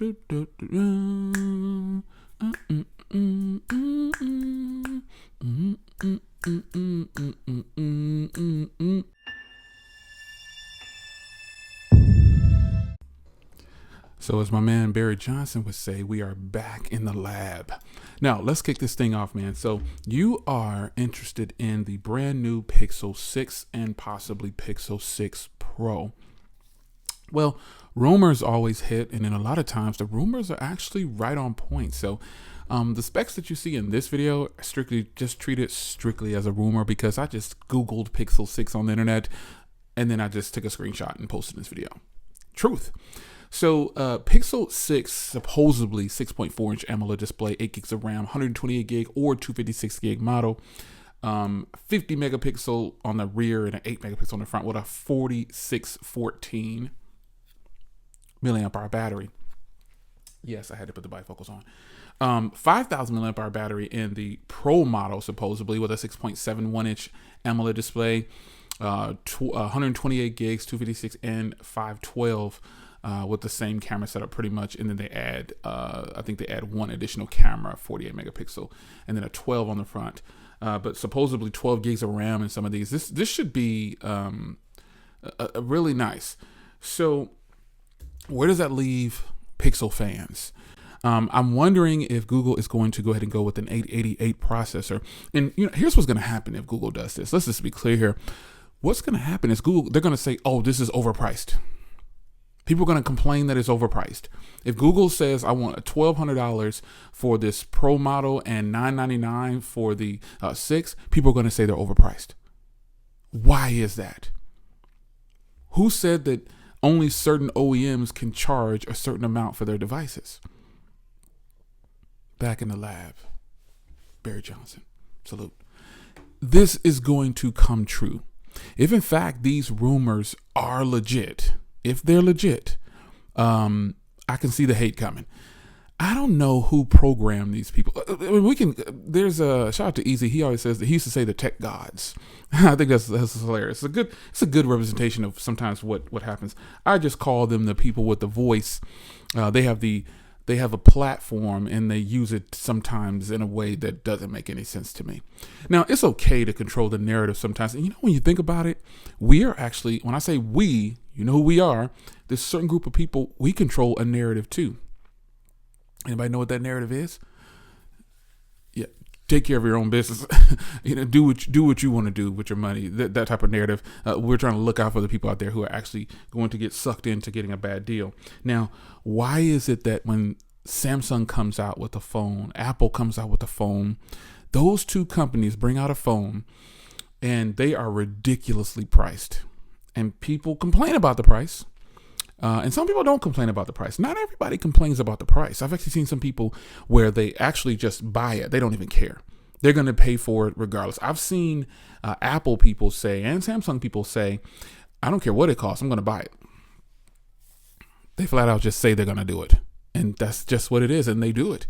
So as my man Barry Johnson would say, we are back in the lab. Now let's kick this thing off, man. So you are interested in the brand new Pixel 6 and possibly Pixel 6 Pro. Well, rumors always hit, and then a lot of times the rumors are actually right on point. So the specs that you see in this video are treat it strictly as a rumor, because I just Googled Pixel 6 on the internet and then I just took a screenshot and posted this video. Truth. So Pixel 6, supposedly 6.4 inch AMOLED display, 8 gigs of RAM, 128 gig or 256 gig model, 50 megapixel on the rear and an 8 megapixel on the front with a 4614 milliamp hour battery. Yes, I had to put the bifocals on. 5,000 milliamp hour battery in the Pro model, supposedly, with a 6.71 inch AMOLED display, 128 gigs, 256 and 512. With the same camera setup pretty much, and then they add, I think they add one additional camera, 48 megapixel, and then a 12 on the front. But supposedly 12 gigs of RAM in some of these. This should be a really nice. So where does that leave Pixel fans? I'm wondering if Google is going to go ahead and go with an 888 processor. And here's what's going to happen if Google does this. Let's just be clear here. What's going to happen is they're going to say, oh, this is overpriced. People are going to complain that it's overpriced. If Google says, I want $1,200 for this Pro model and $999 for the 6, people are going to say they're overpriced. Why is that? Who said that only certain OEMs can charge a certain amount for their devices? Back in the lab, Barry Johnson. Salute. This is going to come true. If in fact these rumors are legit, if they're legit, I can see the hate coming. I don't know who programmed these people. There's a shout out to Easy. He always says that he used to say the tech gods. I think that's hilarious. It's a good representation of sometimes what happens. I just call them the people with the voice. They have a platform and they use it sometimes in a way that doesn't make any sense to me. Now, it's okay to control the narrative sometimes. And when you think about it, we are actually, when I say we, you know who we are, this certain group of people, we control a narrative too. Anybody know what that narrative is? Yeah, take care of your own business. Do what you want to do with your money. That type of narrative. We're trying to look out for the people out there who are actually going to get sucked into getting a bad deal. Now, why is it that when Samsung comes out with a phone, Apple comes out with a phone, those two companies bring out a phone and they are ridiculously priced, and people complain about the price? And some people don't complain about the price. Not everybody complains about the price. I've actually seen some people where they actually just buy it. They don't even care. They're going to pay for it regardless. I've seen Apple people say and Samsung people say, I don't care what it costs, I'm going to buy it. They flat out just say they're going to do it. And that's just what it is. And they do it.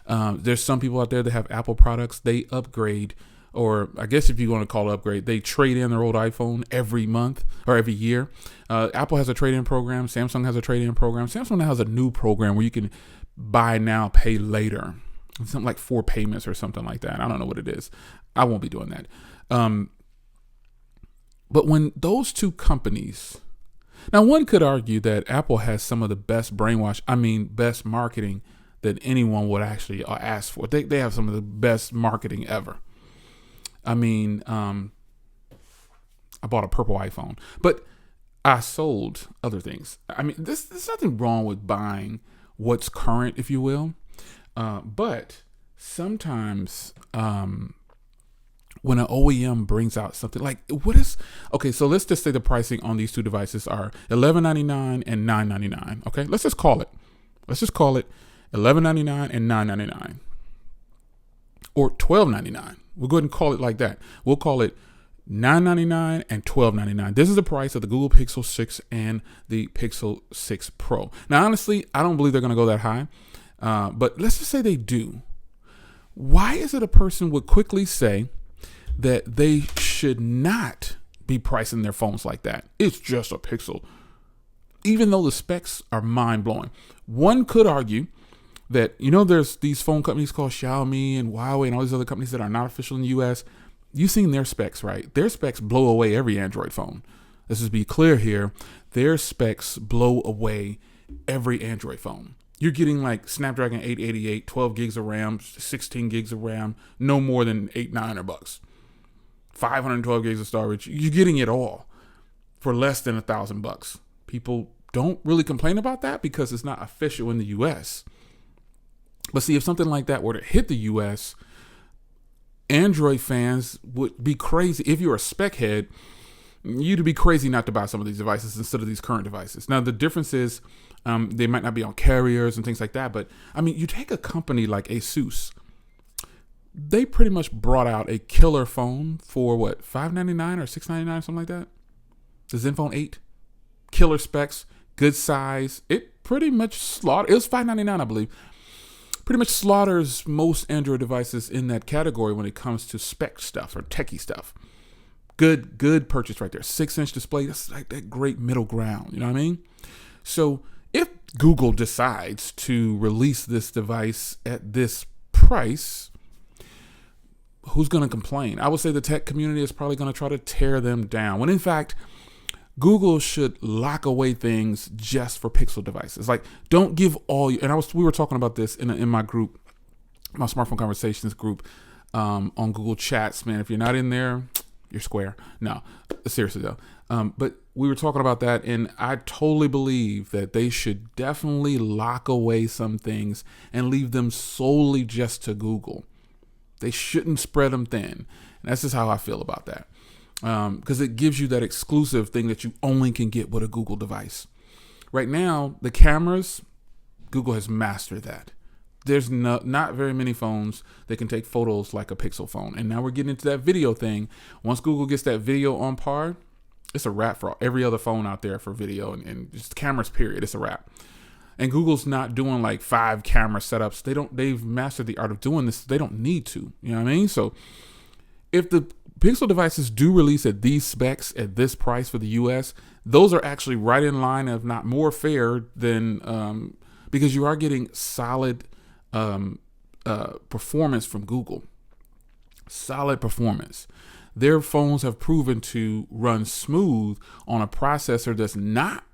There's some people out there that have Apple products. They upgrade, or I guess if you want to call it upgrade, they trade in their old iPhone every month or every year. Apple has a trade-in program. Samsung has a trade-in program. Samsung now has a new program where you can buy now, pay later. Something like 4 payments or something like that. I don't know what it is. I won't be doing that. But when those two companies, now one could argue that Apple has some of the best best marketing that anyone would actually ask for. They have some of the best marketing ever. I bought a purple iPhone, but I sold other things. There's nothing wrong with buying what's current, if you will. But sometimes when an OEM brings out something like so let's just say the pricing on these two devices are $11.99 and $9.99. Okay, let's just call it $11.99 and $9.99, or $12.99. We'll go ahead and call it like that. We'll call it $9.99 and $12.99. This is the price of the Google Pixel 6 and the Pixel 6 Pro. Now, honestly, I don't believe they're going to go that high, but let's just say they do. Why is it a person would quickly say that they should not be pricing their phones like that? It's just a Pixel. even though the specs are mind blowing. One could argue that, there's these phone companies called Xiaomi and Huawei and all these other companies that are not official in the US. You've seen their specs, right? Their specs blow away every Android phone. Let's just be clear here. Their specs blow away every Android phone. You're getting like Snapdragon 888, 12 gigs of RAM, 16 gigs of RAM, no more than $800-900. 512 gigs of storage. You're getting it all for less than $1,000. People don't really complain about that because it's not official in the US. But see, if something like that were to hit the US, Android fans would be crazy. If you're a spec head, you'd be crazy not to buy some of these devices instead of these current devices. Now, the difference is they might not be on carriers and things like that. But I mean, you take a company like ASUS. They pretty much brought out a killer phone for what, $599 or $699, something like that. The Zenfone 8, killer specs, good size. It pretty much slaughtered. It was $599, I believe. Pretty much slaughters most Android devices in that category when it comes to spec stuff or techie stuff. Good purchase right there. 6-inch display. That's like that great middle ground. You know what I mean? So if Google decides to release this device at this price, who's going to complain? I would say the tech community is probably going to try to tear them down. When in fact, Google should lock away things just for Pixel devices. Like, don't give all you. And we were talking about this in my group, my smartphone conversations group, on Google Chats. Man, if you're not in there, you're square. No, seriously though. But we were talking about that, and I totally believe that they should definitely lock away some things and leave them solely just to Google. They shouldn't spread them thin. And that's just how I feel about that. Because it gives you that exclusive thing that you only can get with a Google device. Right now, the cameras, Google has mastered that. There's not very many phones that can take photos like a Pixel phone. And now we're getting into that video thing. Once Google gets that video on par, it's a wrap for every other phone out there for video and just cameras, period. It's a wrap. And Google's not doing like 5 camera setups. They've mastered the art of doing this. They don't need to. You know what I mean? So if the Pixel devices do release at these specs at this price for the US, those are actually right in line, if not more fair than, because you are getting solid performance from Google. Solid performance. Their phones have proven to run smooth on a processor that's not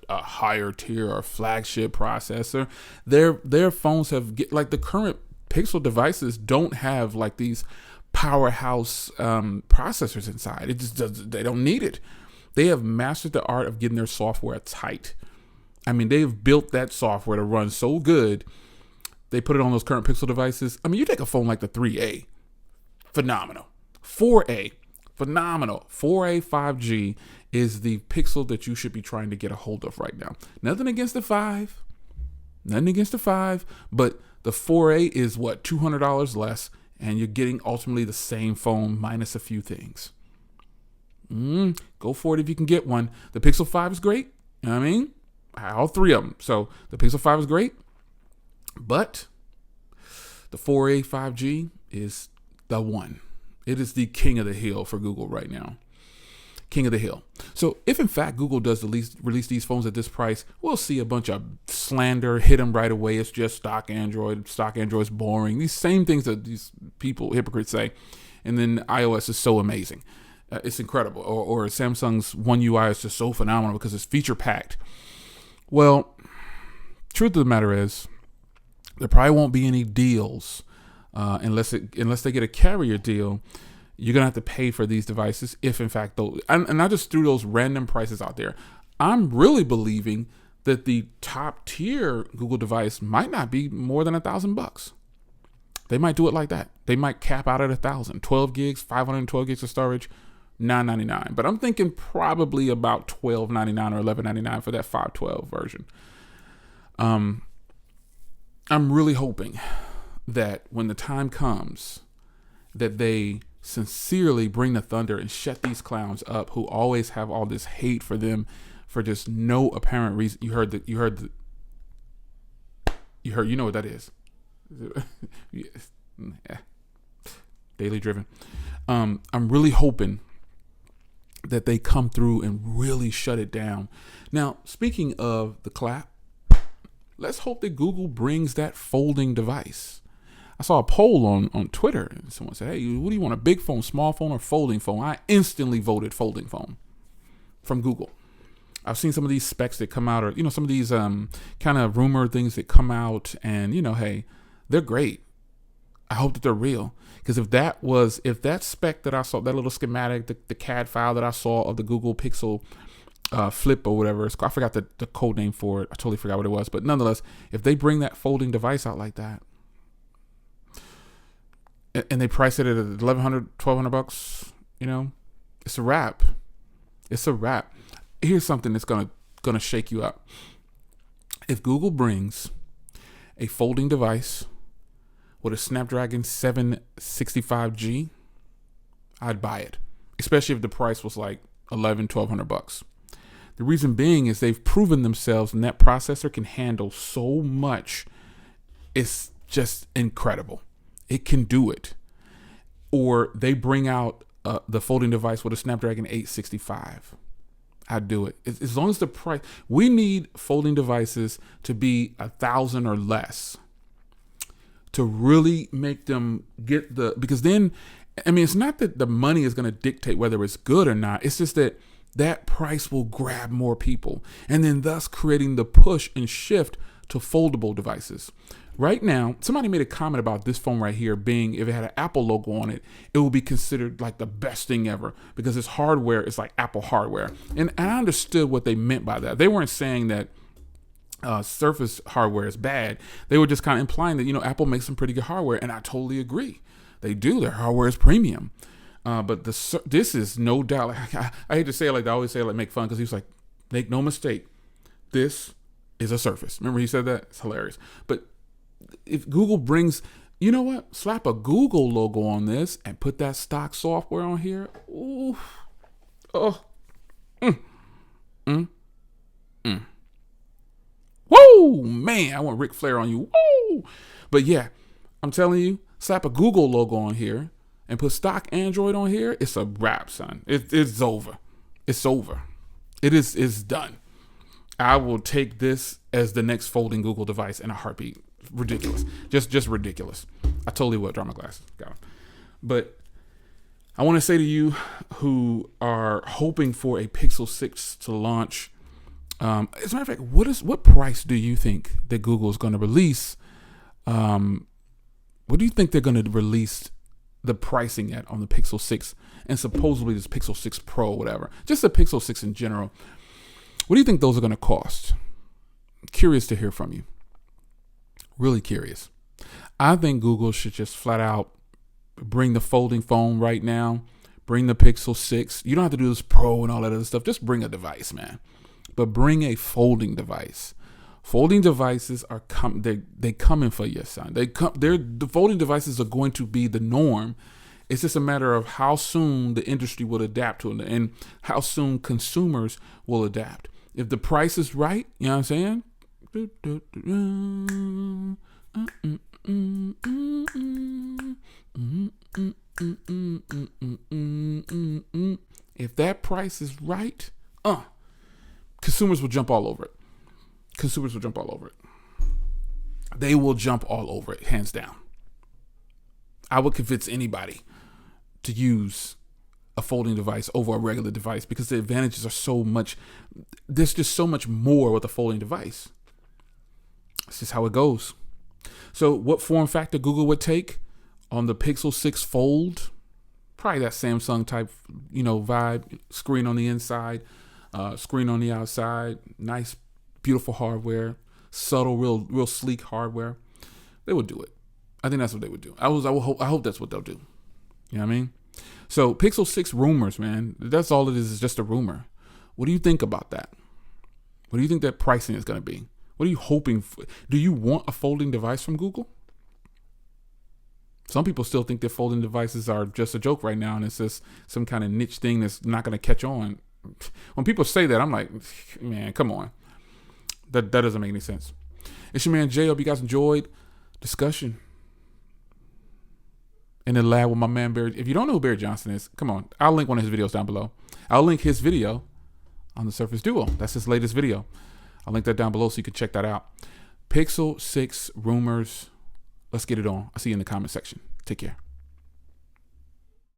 a higher tier or flagship processor. Their phones have like the current Pixel devices don't have like these powerhouse processors inside. It just they don't need it. They have mastered the art of getting their software tight. I mean, they've built that software to run so good. They put it on those current Pixel devices. I mean, you take a phone like the 3A, phenomenal. 4A, phenomenal. 4A 5G is the Pixel that you should be trying to get a hold of right now. Nothing against the 5, but the 4A is what, $200 less, and you're getting ultimately the same phone minus a few things. Go for it if you can get one. The Pixel 5 is great. You know what I mean? All 3 of them. So the Pixel 5 is great, but the 4A 5G is the one. It is the king of the hill for Google right now. King of the hill. So if in fact Google does release these phones at this price, we'll see a bunch of slander hit them right away. It's just stock Android. Stock Android's boring. These same things that these people, hypocrites, say. And then iOS is so amazing. It's incredible. Or Samsung's One UI is just so phenomenal because it's feature packed. Well, truth of the matter is, there probably won't be any deals unless they get a carrier deal. You're going to have to pay for these devices if, in fact, and I just threw those random prices out there. I'm really believing that the top tier Google device might not be more than $1,000. They might do it like that. They might cap out at 1,000, 12 gigs, 512 gigs of storage, $999. But I'm thinking probably about $12.99 or $11.99 for that 512 version. I'm really hoping that when the time comes that they sincerely bring the thunder and shut these clowns up who always have all this hate for them for just no apparent reason. You know what that is. Yeah. Daily driven. I'm really hoping that they come through and really shut it down. Now, speaking of the clap, let's hope that Google brings that folding device. I saw a poll on Twitter and someone said, hey, what do you want, a big phone, small phone, or folding phone? I instantly voted folding phone from Google. I've seen some of these specs that come out, or, some of these kind of rumor things that come out, and, hey, they're great. I hope that they're real. Because if that spec that I saw, that little schematic, the CAD file that I saw of the Google Pixel Flip or whatever, I forgot the code name for it. I totally forgot what it was. But nonetheless, if they bring that folding device out like that, and they price it at $1,100, $1,200, it's a wrap. It's a wrap. Here's something that's gonna shake you up. If Google brings a folding device with a Snapdragon 765G, I'd buy it, especially if the price was like $1,100-$1,200. The reason being is they've proven themselves, and that processor can handle so much. It's just incredible. It can do it. Or they bring out the folding device with a Snapdragon 865. I'd do it. As long as the price, we need folding devices to be $1,000 or less to really make them get because then, it's not that the money is going to dictate whether it's good or not. It's just that price will grab more people, and then thus creating the push and shift to foldable devices. Right now, somebody made a comment about this phone right here being, if it had an Apple logo on it, it will be considered like the best thing ever because its hardware is like Apple hardware. And I understood what they meant by that. They weren't saying that Surface hardware is bad. They were just kind of implying that, Apple makes some pretty good hardware, and I totally agree. They do. Their hardware is premium. But this is no doubt, like, I hate to say it like I always say it, like make fun, because he was like, make no mistake, this is a Surface. Remember he said that? It's hilarious. But if Google brings, slap a Google logo on this and put that stock software on here. Ooh. Oh. Whoa, man, I want Ric Flair on you. Whoa. But yeah, I'm telling you, slap a Google logo on here and put stock Android on here. It's a wrap, son. It's over. It's over. It's done. I will take this as the next folding Google device in a heartbeat. Ridiculous. Just ridiculous. I totally would draw my glasses. Got them. But I want to say to you who are hoping for a Pixel 6 to launch, as a matter of fact, what price do you think that Google is going to release? What do you think they're going to release the pricing at on the Pixel 6 and supposedly this Pixel 6 Pro, whatever? Just the Pixel 6 in general. What do you think those are going to cost? Curious to hear from you. Really curious. I think Google should just flat out bring the folding phone right now. Bring the Pixel 6. You don't have to do this Pro and all that other stuff. Just bring a device, man. But bring a folding device. Folding devices are they coming for you, son. The folding devices are going to be the norm. It's just a matter of how soon the industry will adapt to it and how soon consumers will adapt. If the price is right, you know what I'm saying? If that price is right, consumers will jump all over it. Consumers will jump all over it. They will jump all over it, hands down. I would convince anybody to use a folding device over a regular device because the advantages are so much. There's just so much more with a folding device. It's just how it goes. So what form factor Google would take on the Pixel 6 Fold? Probably that Samsung type, vibe. Screen on the inside, screen on the outside. Nice, beautiful hardware. Subtle, real sleek hardware. They would do it. I think that's what they would do. I hope that's what they'll do. You know what I mean? So Pixel 6 rumors, man. That's all it is just a rumor. What do you think about that? What do you think that pricing is going to be? What are you hoping for? Do you want a folding device from Google? Some people still think that folding devices are just a joke right now, and it's just some kind of niche thing that's not going to catch on. When people say that, I'm like, man, come on. That doesn't make any sense. It's your man Jay. Hope you guys enjoyed discussion in the lab with my man Barry. If you don't know who Barry Johnson is, come on. I'll link one of his videos down below. I'll link his video on the Surface Duo. That's his latest video. I'll link that down below so you can check that out. Pixel 6 rumors. Let's get it on. I'll see you in the comment section. Take care.